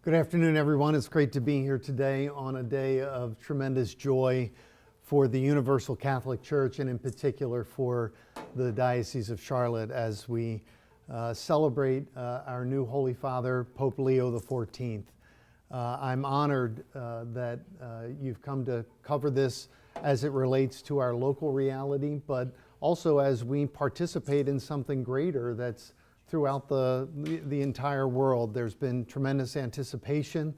Good afternoon, everyone. It's great to be here today on a day of tremendous joy for the Universal Catholic Church, and in particular for the Diocese of Charlotte, as we celebrate our new Holy Father, Pope Leo XIV. I'm honored that you've come to cover this as it relates to our local reality, but also as we participate in something greater that's throughout the entire world. There's been tremendous anticipation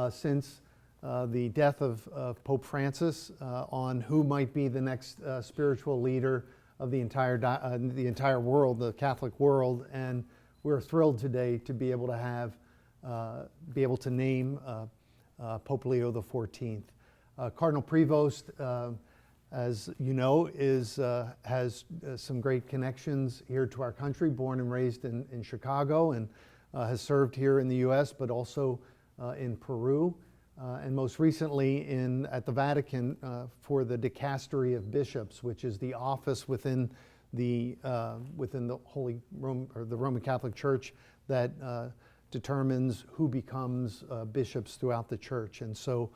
since the death of Pope Francis on who might be the next spiritual leader of the entire world, the Catholic world, and we're thrilled today to be able to name Pope Leo XIV. Cardinal Prevost, as you know, has some great connections here to our country, born and raised in Chicago, and has served here in the U.S., but also in Peru, and most recently at the Vatican for the Dicastery of Bishops, which is the office within the Holy Roman or the Roman Catholic Church that determines who becomes bishops throughout the Church. And so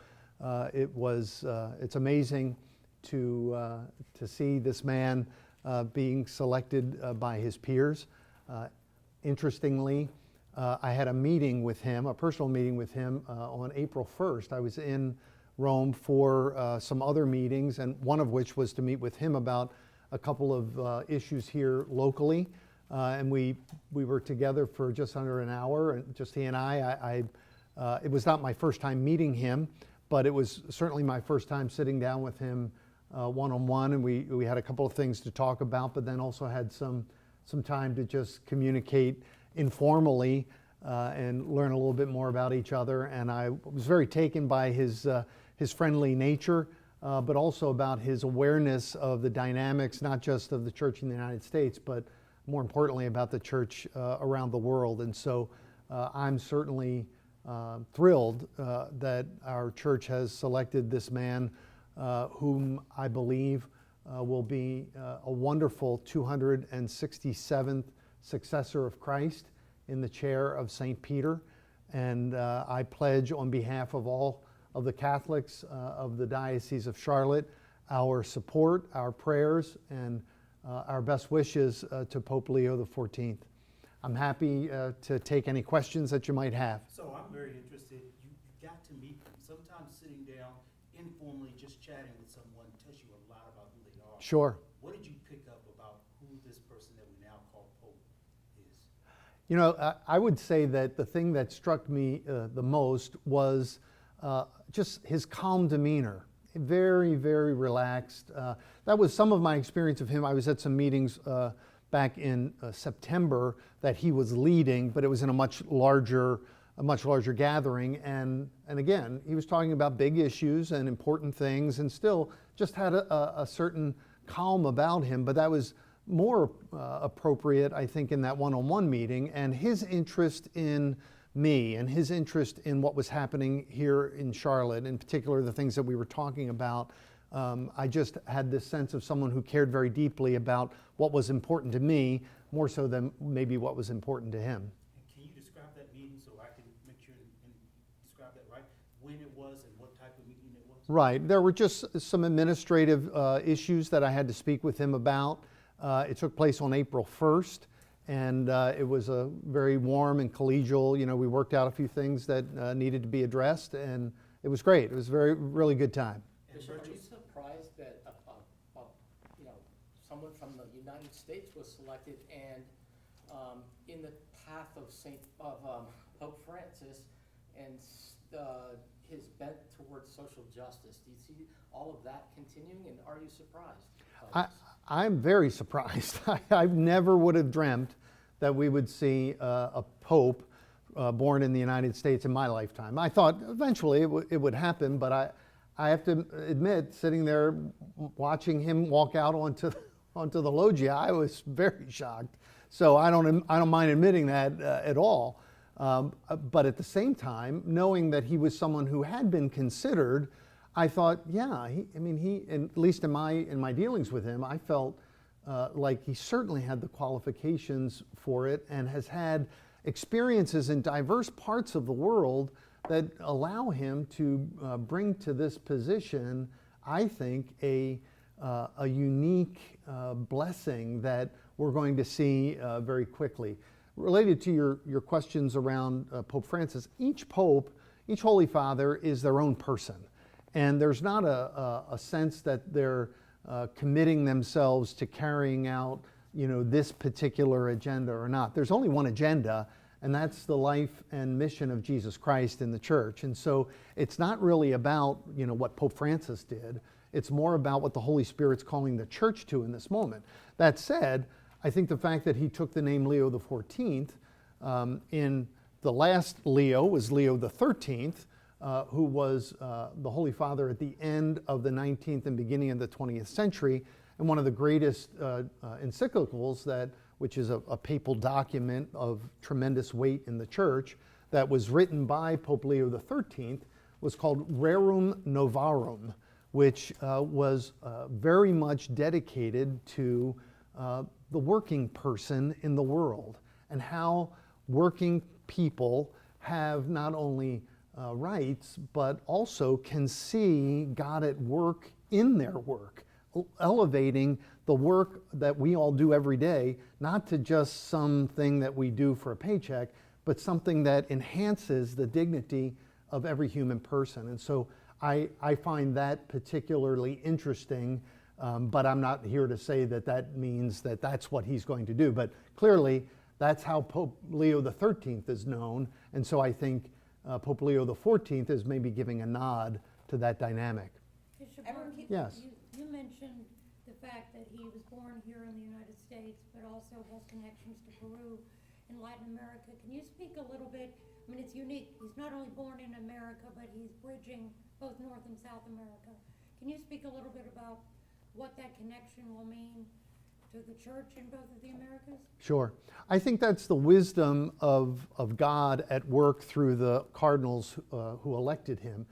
it's amazing to see this man being selected by his peers. Interestingly, I had a meeting with him, a personal meeting with him on April 1st. I was in Rome for some other meetings, and one of which was to meet with him about a couple of issues here locally. And we were together for just under an hour, and just he and I. It was not my first time meeting him, but it was certainly my first time sitting down with him one-on-one, and we had a couple of things to talk about, but then also had some time to just communicate informally and learn a little bit more about each other. And I was very taken by his friendly nature, but also about his awareness of the dynamics, not just of the Church in the United States, but more importantly about the Church around the world. And so I'm certainly thrilled that our Church has selected this man whom I believe will be a wonderful 267th successor of Christ in the chair of St. Peter. And I pledge on behalf of all of the Catholics of the Diocese of Charlotte our support, our prayers, and our best wishes to Pope Leo XIV. I'm happy to take any questions that you might have. So I'm very interested. You got to meet them. Sometimes sitting down informally, just chatting with someone tells you a lot about who they are. Sure. What did you pick up about who this person that we now call Pope is? You know, I would say that the thing that struck me the most was just his calm demeanor. Very, very relaxed. That was some of my experience of him. I was at some meetings back in September that he was leading, but it was in a much larger gathering. And again, he was talking about big issues and important things, and still just had a certain calm about him. But that was more appropriate, I think, in that one-on-one meeting. And his interest in me and his interest in what was happening here in Charlotte, in particular the things that we were talking about, I just had this sense of someone who cared very deeply about what was important to me, more so than maybe what was important to him. And can you describe that meeting so I can make sure and describe that right? When it was and what type of meeting it was? Right. There were just some administrative issues that I had to speak with him about. It took place on April 1st. And it was a very warm and collegial, we worked out a few things that needed to be addressed, and it was great. It was a really good time. Bishop, are you surprised that someone from the United States was selected, and in the path of Pope Francis and his bent towards social justice? Do you see all of that continuing, and are you surprised? I'm very surprised. I never would have dreamt that we would see a pope born in the United States in my lifetime. I thought eventually it would happen, but I have to admit, sitting there watching him walk out onto the loggia, I was very shocked. So I don't mind admitting that at all. But at the same time, knowing that he was someone who had been considered, I thought, yeah, at least in my dealings with him, I felt like he certainly had the qualifications for it, and has had experiences in diverse parts of the world that allow him to bring to this position, I think, a unique blessing that we're going to see very quickly. Related to your questions around Pope Francis, each pope, each Holy Father is their own person. And there's not a sense that they're committing themselves to carrying out, this particular agenda or not. There's only one agenda, and that's the life and mission of Jesus Christ in the church. And so it's not really about, what Pope Francis did. It's more about what the Holy Spirit's calling the church to in this moment. That said, I think the fact that he took the name Leo XIV, in the last Leo was Leo XIII, who was the Holy Father at the end of the 19th and beginning of the 20th century, and one of the greatest encyclicals, which is a papal document of tremendous weight in the church, that was written by Pope Leo XIII, was called Rerum Novarum, which was very much dedicated to the working person in the world, and how working people have not only rights, but also can see God at work in their work, elevating the work that we all do every day, not to just something that we do for a paycheck, but something that enhances the dignity of every human person. And so I find that particularly interesting, but I'm not here to say that that means that that's what he's going to do. But clearly, that's how Pope Leo XIII is known, and so I think Pope Leo XIV is maybe giving a nod to that dynamic. Bishop Everyone Mark, keep- Yes. you mentioned the fact that he was born here in the United States, but also has connections to Peru and Latin America. Can you speak a little bit? I mean, it's unique. He's not only born in America, but he's bridging both North and South America. Can you speak a little bit about what that connection will mean to the church in both of the Americas? Sure. I think that's the wisdom of God at work through the cardinals who elected him,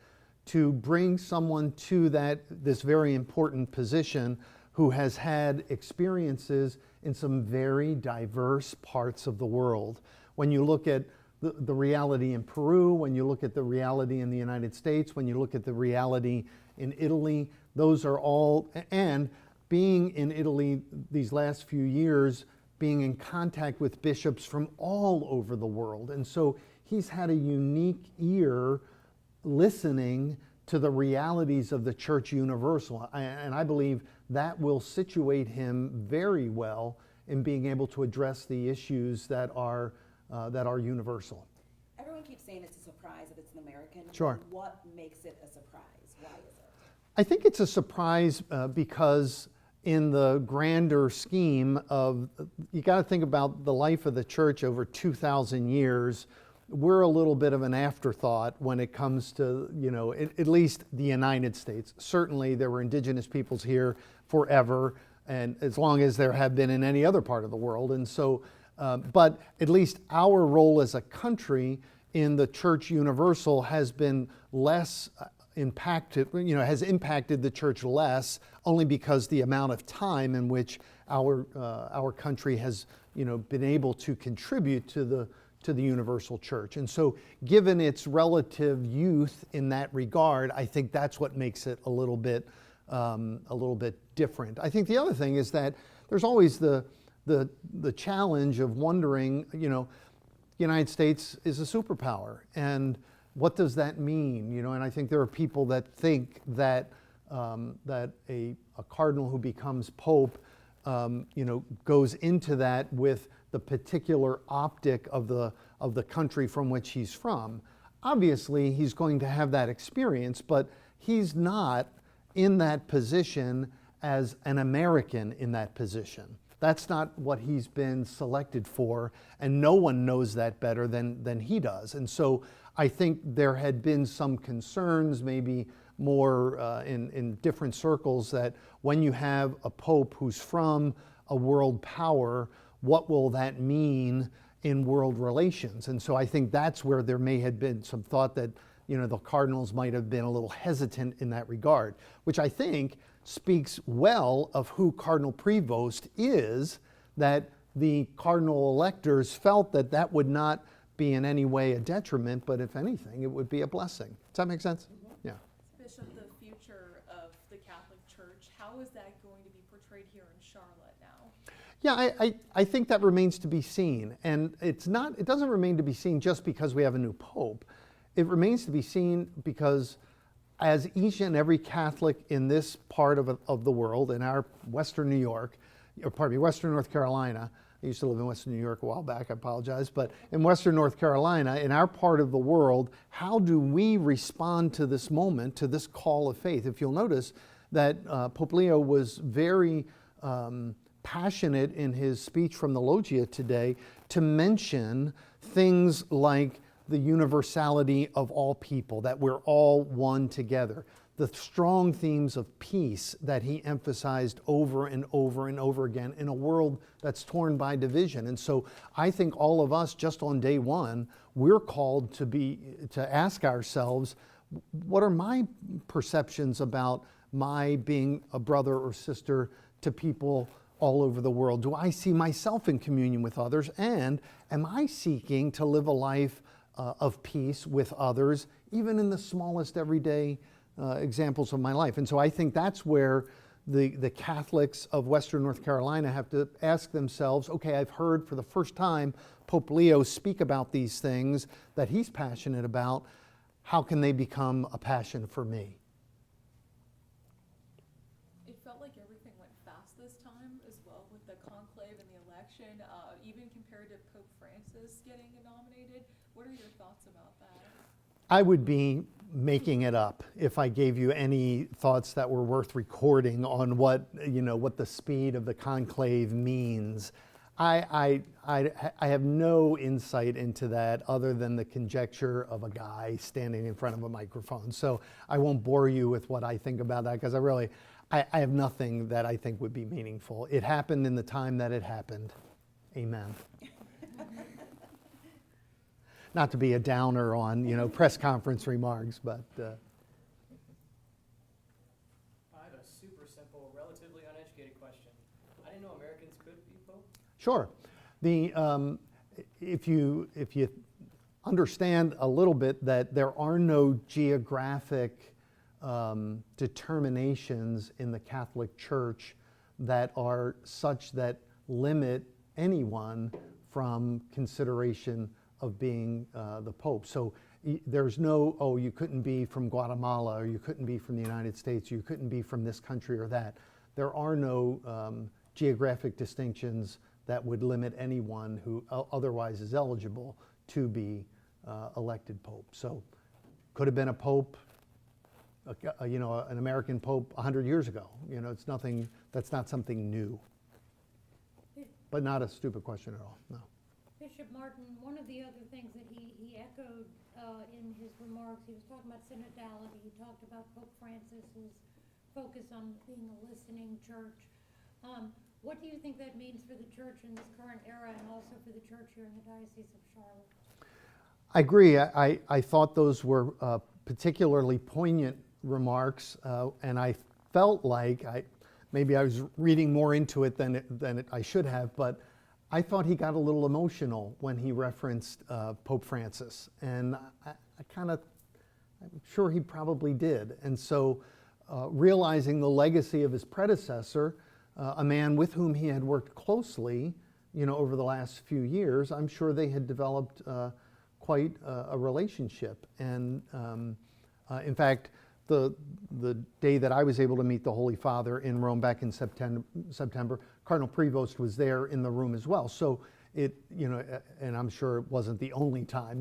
to bring someone to this very important position who has had experiences in some very diverse parts of the world. When you look at the reality in Peru, when you look at the reality in the United States, when you look at the reality in Italy, those are all, and being in Italy these last few years, being in contact with bishops from all over the world. And so he's had a unique ear listening to the realities of the Church Universal. And I believe that will situate him very well in being able to address the issues that are universal. Everyone keeps saying it's a surprise that it's an American. Sure. What makes it a surprise? Why is it? I think it's a surprise because in the grander scheme of, you got to think about the life of the church over 2,000 years. We're a little bit of an afterthought when it comes to, at least the United States. Certainly there were indigenous peoples here forever, and as long as there have been in any other part of the world. And so, but at least our role as a country in the Church Universal has been less impacted, has impacted the church less, only because the amount of time in which our country has, been able to contribute to the universal church. And so given its relative youth in that regard, I think that's what makes it a little bit different. I think the other thing is that there's always the challenge of wondering, the United States is a superpower, and what does that mean? And I think there are people that think that a cardinal who becomes pope, goes into that with the particular optic of the country from which he's from. Obviously, he's going to have that experience, but he's not in that position as an American in that position. That's not what he's been selected for, and no one knows that better than he does. And so I think there had been some concerns, maybe more in different circles, that when you have a pope who's from a world power, what will that mean in world relations? And so I think that's where there may have been some thought that, the cardinals might have been a little hesitant in that regard, which I think speaks well of who Cardinal Prevost is, that the cardinal electors felt that that would not be in any way a detriment, but if anything, it would be a blessing. Does that make sense? Yeah. Bishop, the future of the Catholic Church, how is that going to be portrayed here in Charlotte now? Yeah, I think that remains to be seen. And it doesn't remain to be seen just because we have a new pope. It remains to be seen because as each and every Catholic in this part of the world, in our Western New York, or pardon me, Western North Carolina, I used to live in Western New York a while back, I apologize, but in Western North Carolina, in our part of the world, how do we respond to this moment, to this call of faith? If you'll notice that Pope Leo was very passionate in his speech from the Loggia today to mention things like the universality of all people, that we're all one together. The strong themes of peace that he emphasized over and over and over again in a world that's torn by division. And so I think all of us, just on day one, we're called to ask ourselves, what are my perceptions about my being a brother or sister to people all over the world? Do I see myself in communion with others? And am I seeking to live a life of peace with others, even in the smallest everyday examples of my life? And so I think that's where the Catholics of Western North Carolina have to ask themselves, okay, I've heard for the first time Pope Leo speak about these things that he's passionate about. How can they become a passion for me? It felt like everything went fast this time as well with the conclave and the election, even compared to Pope Francis getting nominated. What are your thoughts about that? I would be making it up if I gave you any thoughts that were worth recording on what the speed of the conclave means. I have no insight into that other than the conjecture of a guy standing in front of a microphone. So I won't bore you with what I think about that, because I have nothing that I think would be meaningful. It happened in the time that it happened. Amen. Not to be a downer on, press conference remarks, but. I have a super simple, relatively uneducated question. I didn't know Americans could be Pope. Sure. If you understand a little bit that there are no geographic determinations in the Catholic Church that are such that limit anyone from consideration of being the Pope. So there's no, you couldn't be from Guatemala, or you couldn't be from the United States, or you couldn't be from this country or that. There are no geographic distinctions that would limit anyone who otherwise is eligible to be elected Pope. So could have been a Pope, an American Pope 100 years ago. It's nothing, that's not something new. But not a stupid question at all, no. Bishop Martin, one of the other things that he echoed in his remarks, he was talking about synodality. He talked about Pope Francis's focus on being a listening church. What do you think that means for the church in this current era, and also for the church here in the Diocese of Charlotte? I agree. I thought those were particularly poignant remarks, and I felt like maybe I was reading more into it than I should have, but I thought he got a little emotional when he referenced Pope Francis, and I'm sure he probably did. And so realizing the legacy of his predecessor, a man with whom he had worked closely, over the last few years, I'm sure they had developed quite a relationship. And in fact, the day that I was able to meet the Holy Father in Rome back in September, Cardinal Prevost was there in the room as well. So and I'm sure it wasn't the only time.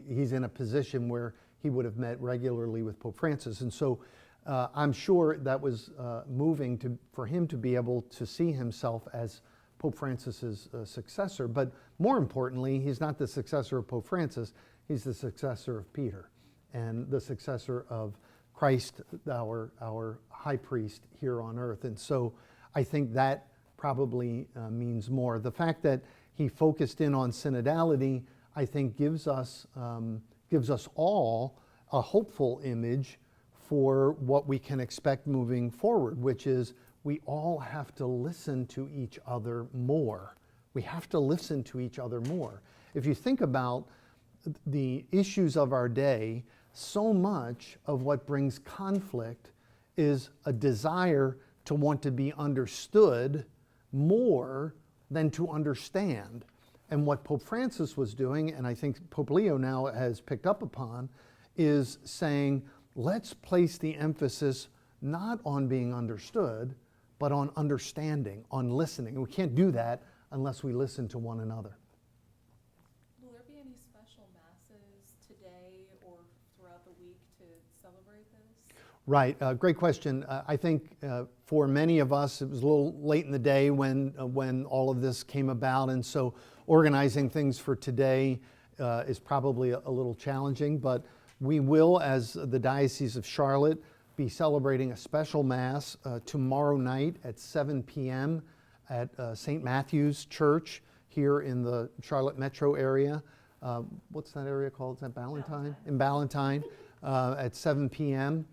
He's in a position where he would have met regularly with Pope Francis, and so I'm sure that was moving for him to be able to see himself as Pope Francis's successor. But more importantly, he's not the successor of Pope Francis; he's the successor of Peter, and the successor of Christ, our high priest here on earth. And so I think that probably means more. The fact that he focused in on synodality, I think, gives us all a hopeful image for what we can expect moving forward, which is we all have to listen to each other more. We have to listen to each other more. If you think about the issues of our day, so much of what brings conflict is a desire to want to be understood more than to understand. And what Pope Francis was doing, and I think Pope Leo now has picked up upon, is saying, let's place the emphasis not on being understood, but on understanding, on listening. And we can't do that unless we listen to one another. Will there be any special masses today or throughout the week to celebrate this? Right, great question. I think for many of us, it was a little late in the day when all of this came about, and so organizing things for today is probably a little challenging, but we will, as the Diocese of Charlotte, be celebrating a special Mass tomorrow night at 7 p.m. at St. Matthew's Church here in the Charlotte metro area. What's that area called? Is that Ballantyne? In Ballantyne at 7 p.m.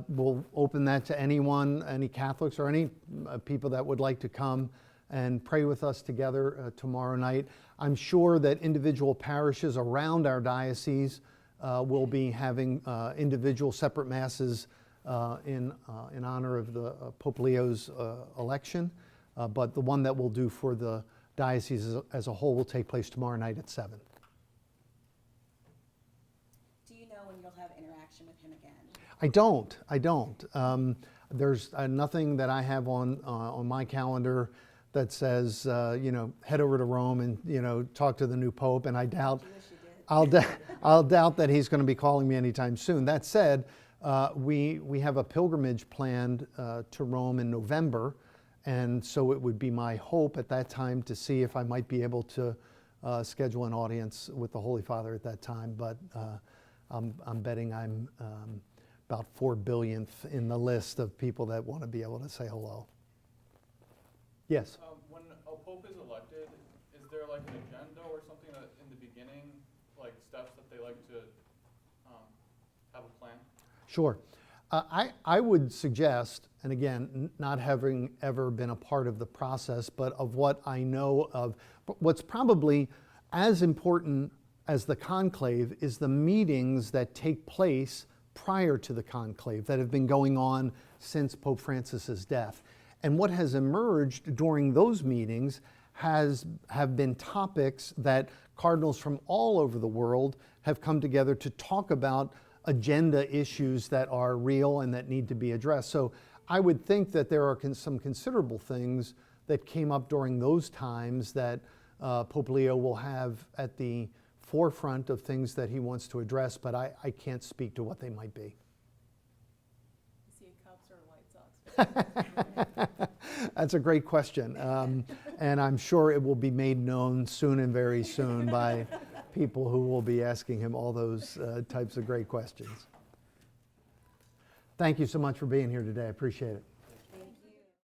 We'll open that to anyone, any Catholics or any people that would like to come and pray with us together tomorrow night. I'm sure that individual parishes around our diocese will be having individual separate masses in honor of the Pope Leo's election, but the one that we'll do for the diocese as a whole will take place tomorrow night at 7. Do you know when you'll have interaction with him again? I don't. There's nothing that I have on my calendar that says, head over to Rome and, talk to the new Pope, and I doubt, Do you wish you did? I'll doubt that he's going to be calling me anytime soon. That said, we have a pilgrimage planned to Rome in November, and so it would be my hope at that time to see if I might be able to schedule an audience with the Holy Father at that time, but I'm betting I'm about 4 billionth in the list of people that want to be able to say hello. Yes? When a pope is elected, is there like an agenda or something that in the beginning, like steps that they like to have a plan? Sure. I would suggest, and again, not having ever been a part of the process, but of what I know of, what's probably as important as the conclave is the meetings that take place prior to the conclave that have been going on since Pope Francis's death. And what has emerged during those meetings have been topics that cardinals from all over the world have come together to talk about agenda issues that are real and that need to be addressed. So I would think that there are some considerable things that came up during those times that Pope Leo will have at the forefront of things that he wants to address, but I can't speak to what they might be. Is he a Cubs or a White Sox? That's a great question. And I'm sure it will be made known soon and very soon by people who will be asking him all those types of great questions. Thank you so much for being here today. I appreciate it.